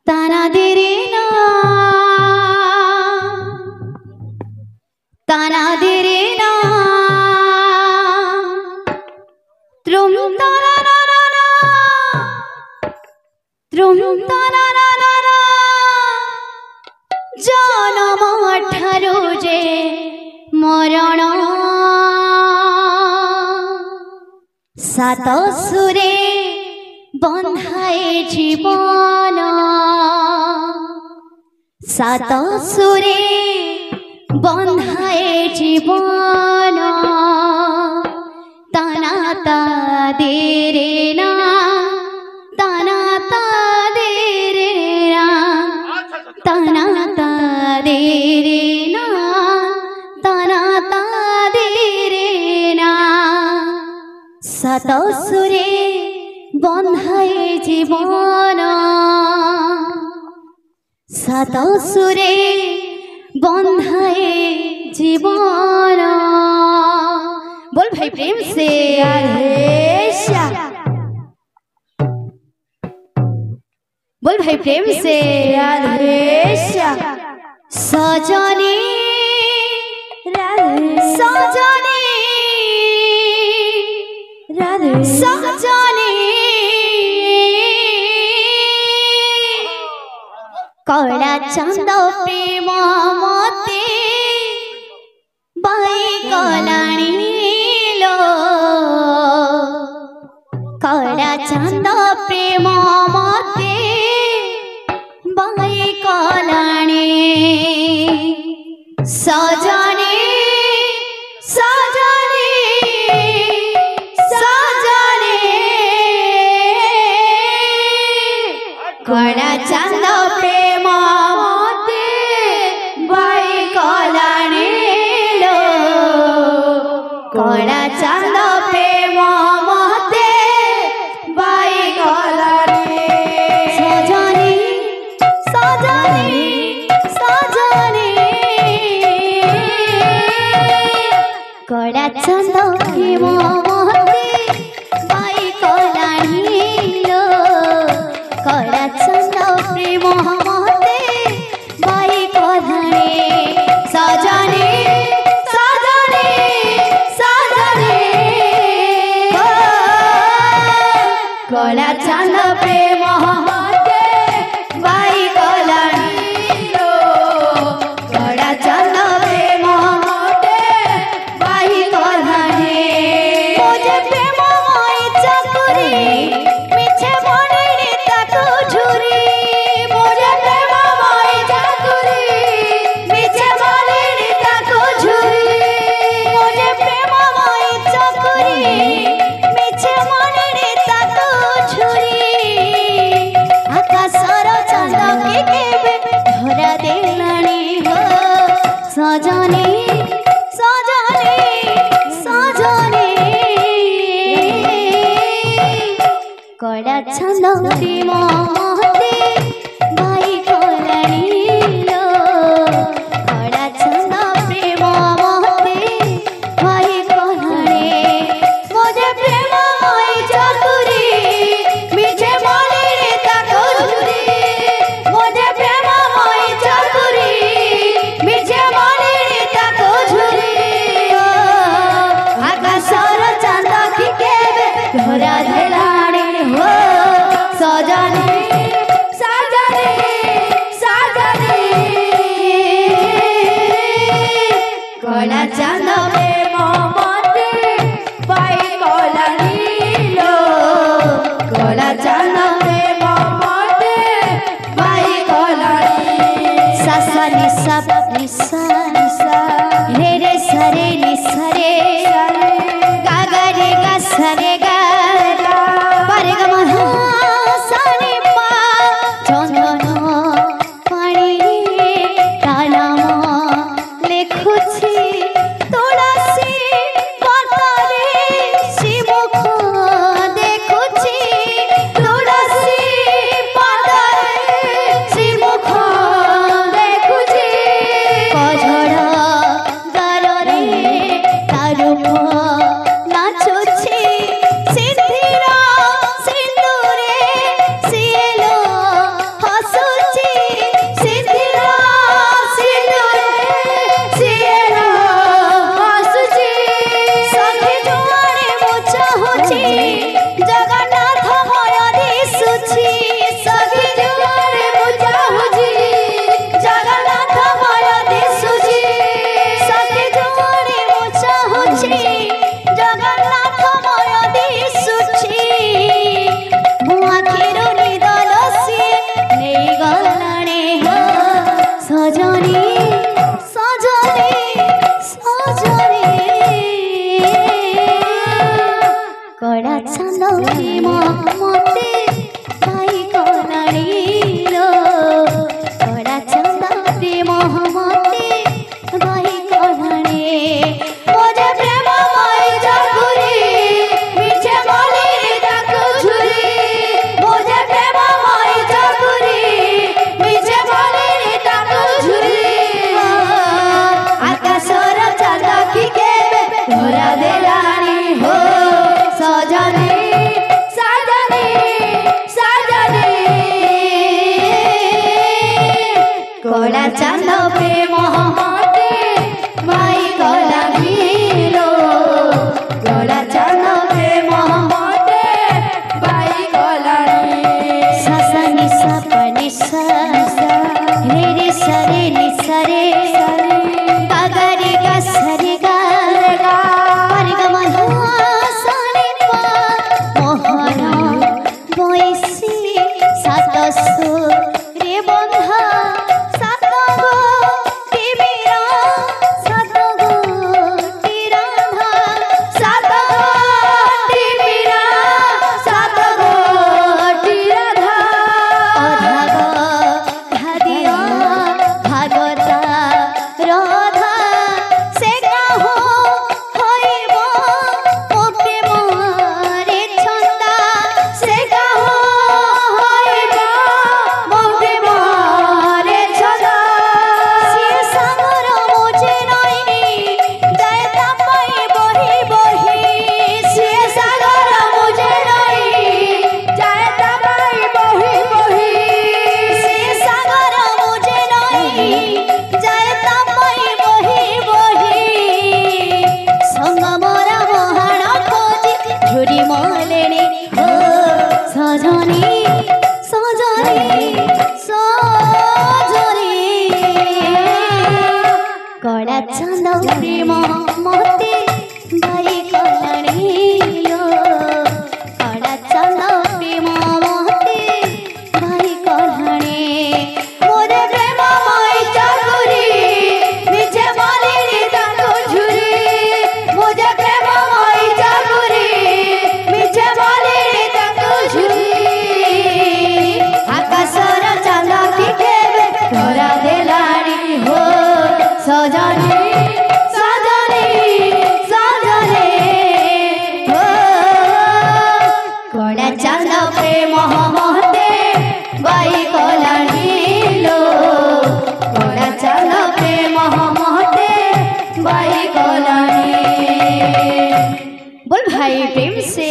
ताना देरे ना ताना देरे ना त्रुम ताना ना ना ना त्रुम ताना ना ना ना जनम ठारू जे मरण सात सुरे बंधाए जीवन सात सुरे बंधाए जीवन ताना ता देरे ना ताना ता देरे ना ताना ता देरे ना ताना ता देरे ना सात सुरे बंधाए जीवन सात सुरे बंधाए जीवन। बोल भाई प्रेम से बोल भाई प्रेम से सजनी सजनी सजनी कला चंद प्रेम मते बाई कलाणी लो कला चंद प्रेम मते बाई कलाणी सजनी सजनी सजनी कला चंद प्रेम मते बाई कलाणी लो कला चंद प्रेम मते बाई कलाणी सजनी सजनी सजनी कला चंद प्रेम मते बाई कलाणी लो कला चंद प्रेम मते बाई कलाणी सजनी सजनी सजनी कला चंद प्रेम मते बाई कलाणी लो कला चंद प्रेम मते बाई कलाणी मुझे प्रेम मोई चकुरी मिछे बनेनी ताको झुरी मुझे प्रेम मोई चकुरी मिछे बनेनी ताको झुरी मुझे प्रेम मोई चकुरी मिछे बनेनी ताको झुरी आकाशर चंद के केबे धरा देलानी हो सजनी सजनी सजनी कला चंद प्रेम मते बाई कलाणी लो कला चंद प्रेम मते बाई कलाणी मुझे प्रेम मोई चकुरी मिछे बनेनी ताको झुरी मुझे प्रेम मोई चकुरी मिछे बनेनी ताको झुरी आकाशर चंद की केबे धरा देलाणी हो सजनी सजनी सजनी कला चंद प्रेम मते बाई कलाणी लो कला चंद प्रेम मते बाई कलाणी सासा निसा निसा निसा रे रे सरे निसा रे गा गा रे गा सरे गा पारे गा महा सारे पा चंदन पानी तानाम लेखुछि तुलसी पतरे शिमुख देखुछि तुलसी पतरे शिमुख देखुछि कझड़ कला चांद प्रेम मते बाई कला नीलो कला चांद प्रेम मते बाई कला सा सा नि सा प नि सा रे रे सा रे नि सा रे गा गा रे गा सा रे गा रे गा म धा सा रे पा मोहन बयसी सात रे बंधा सात गो टिबिरा सात गो टिराधा सात गो टिबिरा सात गो टिराधा अधा गो धादिया भागता राधा से काहो होइब मोके मारे छंदा से काहो होइब मोके मारे छंदा सिए सागर मुझे नहीं जायता पाई बही बही सिए सागर मुझे नहीं जायता पाई बही बही सिए सागर मुझे नहीं जायता पाई बही बही संग मोरा महान खोजी झुरी मलेनी हो सजनी सजनी सजनी कला चांद प्रेम मते बाई कलाणीलो कला चांद प्रेम मते बाई कलाणी मोरे प्रेम माई चाकुरी निजे मालिनी ताको झुरी मोरे प्रेम माई चाकुरी निजे मालिनी ताको झुरी आकाशर चांद केबे धरा देलाणी हो सजनी सजनी सजनी हो कला चांद प्रेम मते बाई कलाणीलो कला चांद प्रेम मते बाई कलाणी बोल भाई प्रेम से